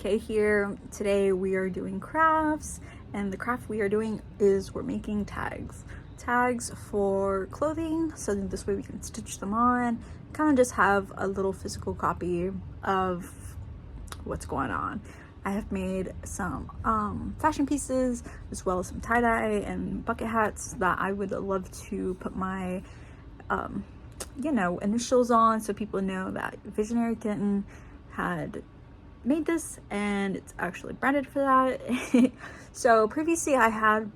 Kay here. Today we are doing crafts, and the craft we are doing is we're making tags for clothing, so that this way we can stitch them on, kind of just have a little physical copy of what's going on. I have made some fashion pieces as well as some tie-dye and bucket hats that I would love to put my initials on, so people know that Visionary Kitten had made this and it's actually branded for that. So previously I had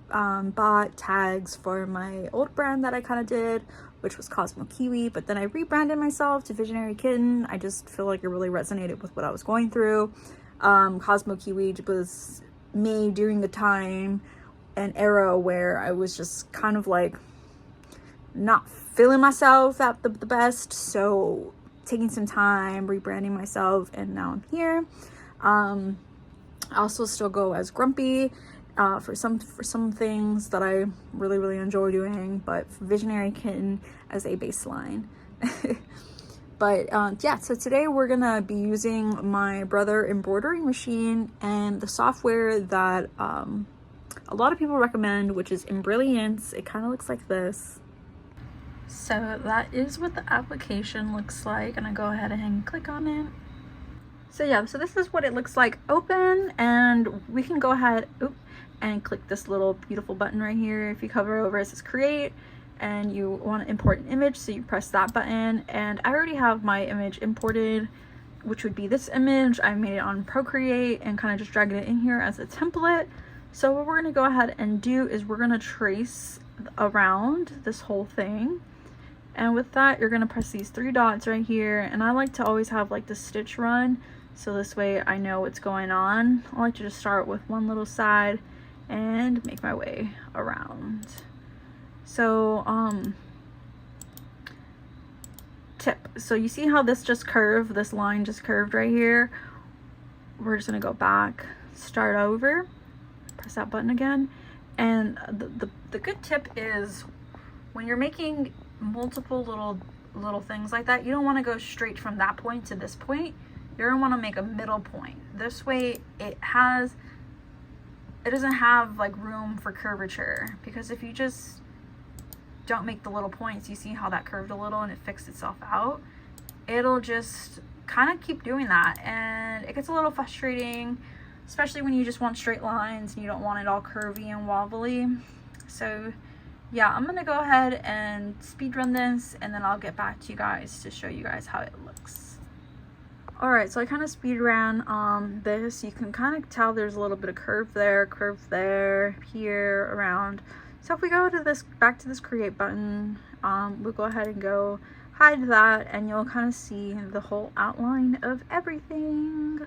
bought tags for my old brand that I kind of did, which was Cosmo Kiwi, but then I rebranded myself to Visionary Kitten. I just feel like it really resonated with what I was going through. Cosmo Kiwi was made during the time and era where I was just kind of like not feeling myself at the best, so taking some time rebranding myself, and now I'm here. I also still go as Grumpy for some things that I really enjoy doing, but for Visionary Kitten as a baseline. But yeah, so today we're gonna be using my Brother embroidery machine and the software that a lot of people recommend, which is embrilliance. It kind of looks like this. So that is what the application looks like, and I go ahead and click on it. So yeah, so this is what it looks like open, and we can go ahead and click this little beautiful button right here. If you hover over, it says create, and you want to import an image, so you press that button. And I already have my image imported, which would be this image. I made it on Procreate and kind of just dragged it in here as a template. So what we're going to go ahead and do is we're going to trace around this whole thing. And with that, you're going to press these three dots right here. And I like to always have like the stitch run, so this way I know what's going on. I like to just start with one little side and make my way around. So tip, so you see how this just curved, this line just curved right here? We're just going to go back, start over, press that button again. And the good tip is when you're making multiple little things like that, you don't want to go straight from that point to this point. You're gonna want to make a middle point. This way it doesn't have like room for curvature, because if you just don't make the little points, you see how that curved a little and it fixed itself out, it'll just kind of keep doing that, and it gets a little frustrating, especially when you just want straight lines and you don't want it all curvy and wobbly. So yeah, I'm gonna go ahead and speed run this, and then I'll get back to you guys to show you guys how it looks. All right, so I kind of speed ran this. You can kind of tell there's a little bit of curve there, here, around. So if we go to this, back to this create button, we'll go ahead and go hide that, and you'll kind of see the whole outline of everything.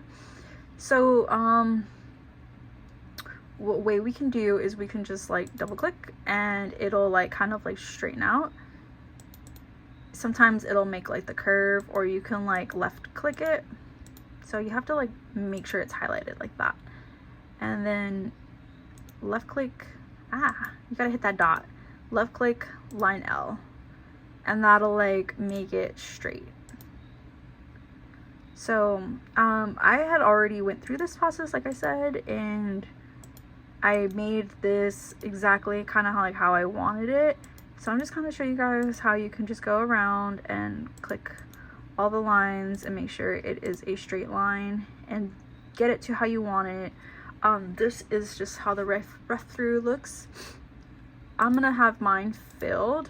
So what way we can do is we can just like double click and it'll like kind of like straighten out. Sometimes it'll make like the curve, or you can like left click it. So you have to like make sure it's highlighted like that, and then left click, you gotta hit that dot, left click line L, and that'll like make it straight. So I had already went through this process, like I said, and I made this exactly kind of how I wanted it. So I'm just kind of show you guys how you can just go around and click all the lines and make sure it is a straight line and get it to how you want it. This is just how the rough through looks. I'm gonna have mine filled,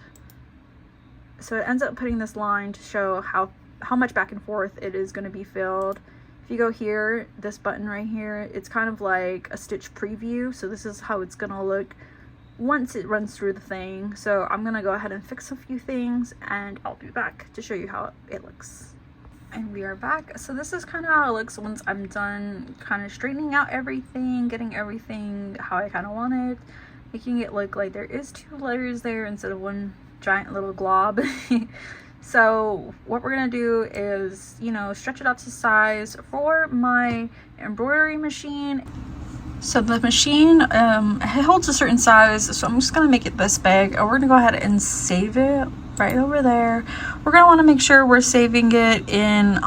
so it ends up putting this line to show how much back and forth it is going to be filled. If you go here, this button right here, it's kind of like a stitch preview, so this is how it's gonna look once it runs through the thing. So I'm gonna go ahead and fix a few things, and I'll be back to show you how it looks. And we are back. So this is kind of how it looks once I'm done kind of straightening out everything, getting everything how I kind of want it, making it look like there is two layers there instead of one giant little glob. So what we're gonna do is, stretch it out to size for my embroidery machine. So the machine it holds a certain size, so I'm just gonna make it this big, and we're gonna go ahead and save it right over there. We're gonna want to make sure we're saving it in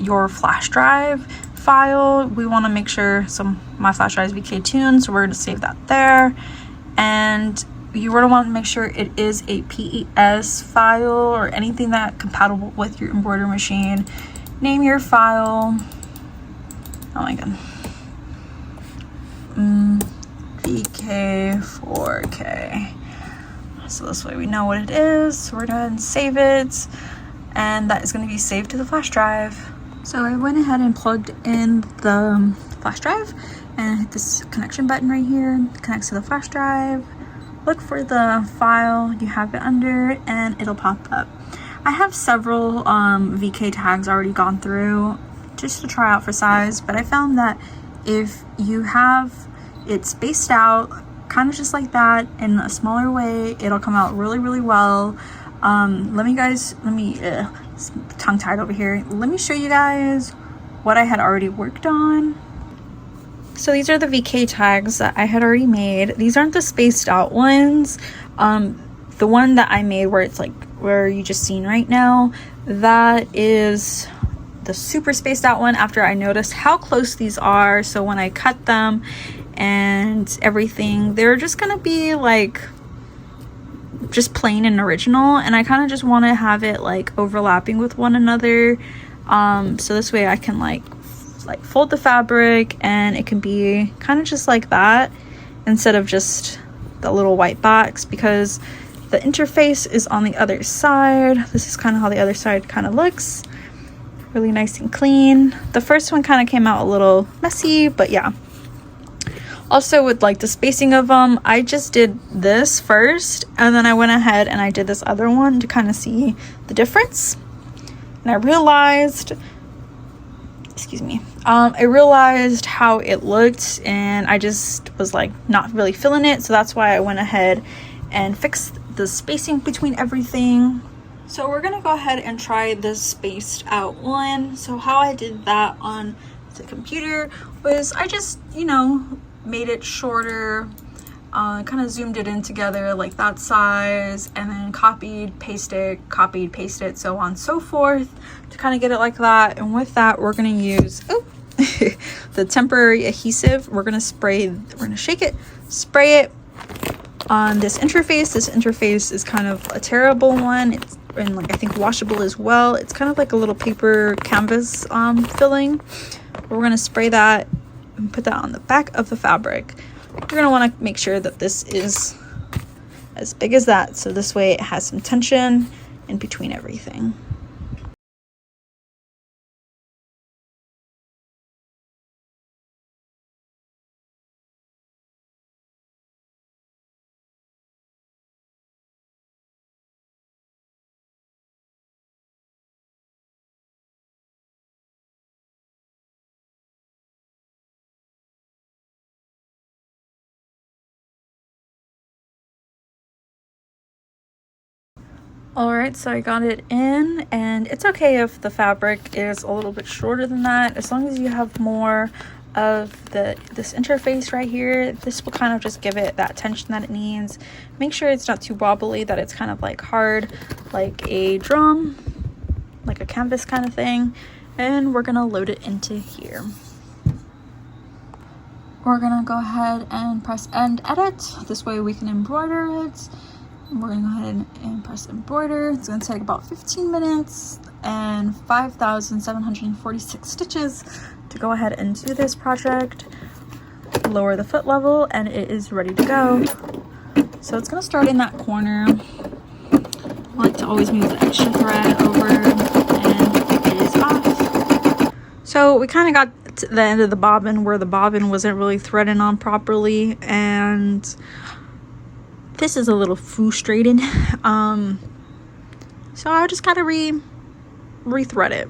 your flash drive. file, we want to make sure, so my flash drive is VK tuned, so we're going to save that there. And you want to make sure it is a PES file or anything that compatible with your embroidery machine. Name your file. Oh my god. VK 4K. So this way we know what it is. So we're going to go ahead and save it, and that is going to be saved to the flash drive. So I went ahead and plugged in the flash drive and hit this connection button right here. It connects to the flash drive. Look for the file you have it under and it'll pop up. I have several VK tags already gone through just to try out for size, but I found that if you have it spaced out kind of just like that in a smaller way, it'll come out really well. Let me tongue tied over here. Let me show you guys what I had already worked on. So these are the VK tags that I had already made. These aren't the spaced out ones. The one that I made where it's like where you just seen right now, that is the super spaced out one after I noticed how close these are. So when I cut them and everything, they're just gonna be like just plain and original, and I kind of just want to have it like overlapping with one another, so this way I can like fold the fabric and it can be kind of just like that instead of just the little white box, because the interface is on the other side. This is kind of how the other side kind of looks, really nice and clean. The first one kind of came out a little messy, but yeah. Also with like the spacing of them, I just did this first and then I went ahead and I did this other one to kind of see the difference. And I realized, I realized how it looked and I just was like not really feeling it. So that's why I went ahead and fixed the spacing between everything. So we're gonna go ahead and try this spaced out one. So how I did that on the computer was I just, made it shorter, kind of zoomed it in together like that size, and then copied, paste it, so on and so forth to kind of get it like that. And with that, we're going to use the temporary adhesive. We're going to shake it, spray it on this interface. This interface is kind of a terrible one. It's and like I think washable as well. It's kind of like a little paper canvas filling. We're going to spray that and put that on the back of the fabric. You're going to want to make sure that this is as big as that, so this way it has some tension in between everything. Alright, so I got it in, and it's okay if the fabric is a little bit shorter than that, as long as you have more of this interface right here. This will kind of just give it that tension that it needs. Make sure it's not too wobbly, that it's kind of like hard, like a drum, like a canvas kind of thing. And we're gonna load it into here. We're gonna go ahead and press end edit. This way we can embroider it. We're gonna go ahead and press embroider. It's gonna take about 15 minutes and 5,746 stitches to go ahead and do this project. Lower the foot level and it is ready to go. So it's gonna start in that corner. I like to always move the extra thread over, and it is off. So we kind of got to the end of the bobbin where the bobbin wasn't really threading on properly, and this is a little frustrating. So I just gotta re-thread it.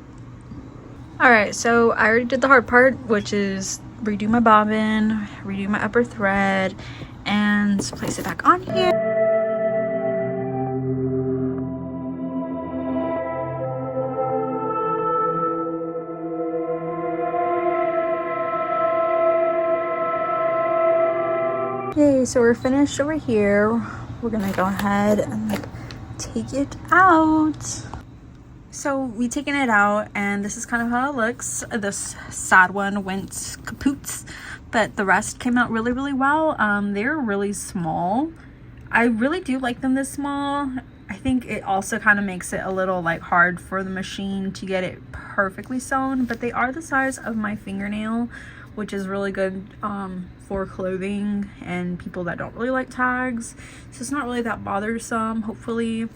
Alright, so I already did the hard part, which is redo my bobbin, redo my upper thread, and place it back on here. Okay, so we're finished over here. We're gonna go ahead and take it out. So we taken it out and this is kind of how it looks. This sad one went kapoots, but the rest came out really, really well. They're really small. I really do like them this small. I think it also kind of makes it a little like hard for the machine to get it perfectly sewn, but they are the size of my fingernail, which is really good for clothing and people that don't really like tags. So it's not really that bothersome, hopefully.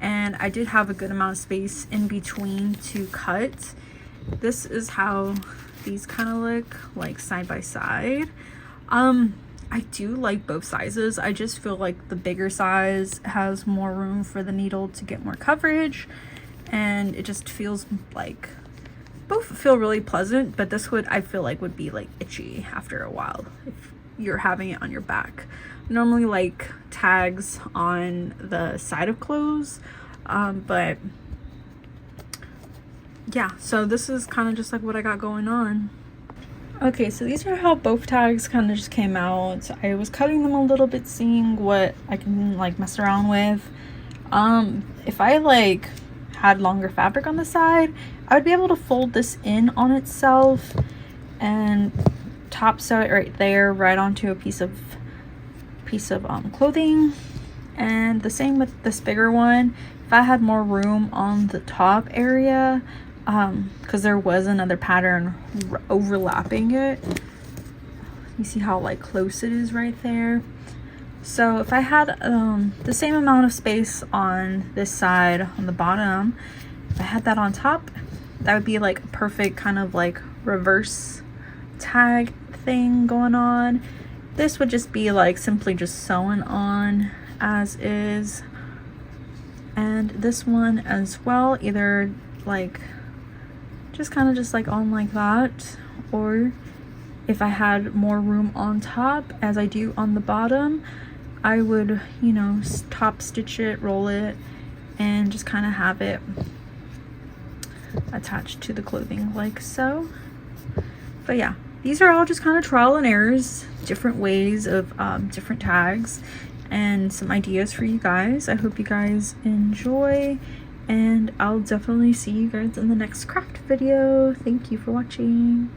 And I did have a good amount of space in between to cut. This is how these kind of look like side by side. I do like both sizes. I just feel like the bigger size has more room for the needle to get more coverage, and it just feels like both feel really pleasant, but this would, I feel like, would be like itchy after a while if you're having it on your back. Normally like tags on the side of clothes, but yeah, so this is kind of just like what I got going on. Okay, so these are how both tags kind of just came out. I was cutting them a little bit, seeing what I can like mess around with. If I like had longer fabric on the side, I would be able to fold this in on itself and top sew it right there, right onto a piece of clothing. And the same with this bigger one. If I had more room on the top area, because there was another pattern overlapping it, you see how like close it is right there. So if I had the same amount of space on this side on the bottom, if I had that on top, that would be like a perfect kind of like reverse tag thing going on. This would just be like simply just sewn on as is, and this one as well, either like just kind of just like on like that, or if I had more room on top as I do on the bottom, I would, you know, top stitch it, roll it, and just kind of have it attached to the clothing like so. But yeah, these are all just kind of trial and errors, different ways of different tags, and some ideas for you guys. I hope you guys enjoy, and I'll definitely see you guys in the next craft video. Thank you for watching.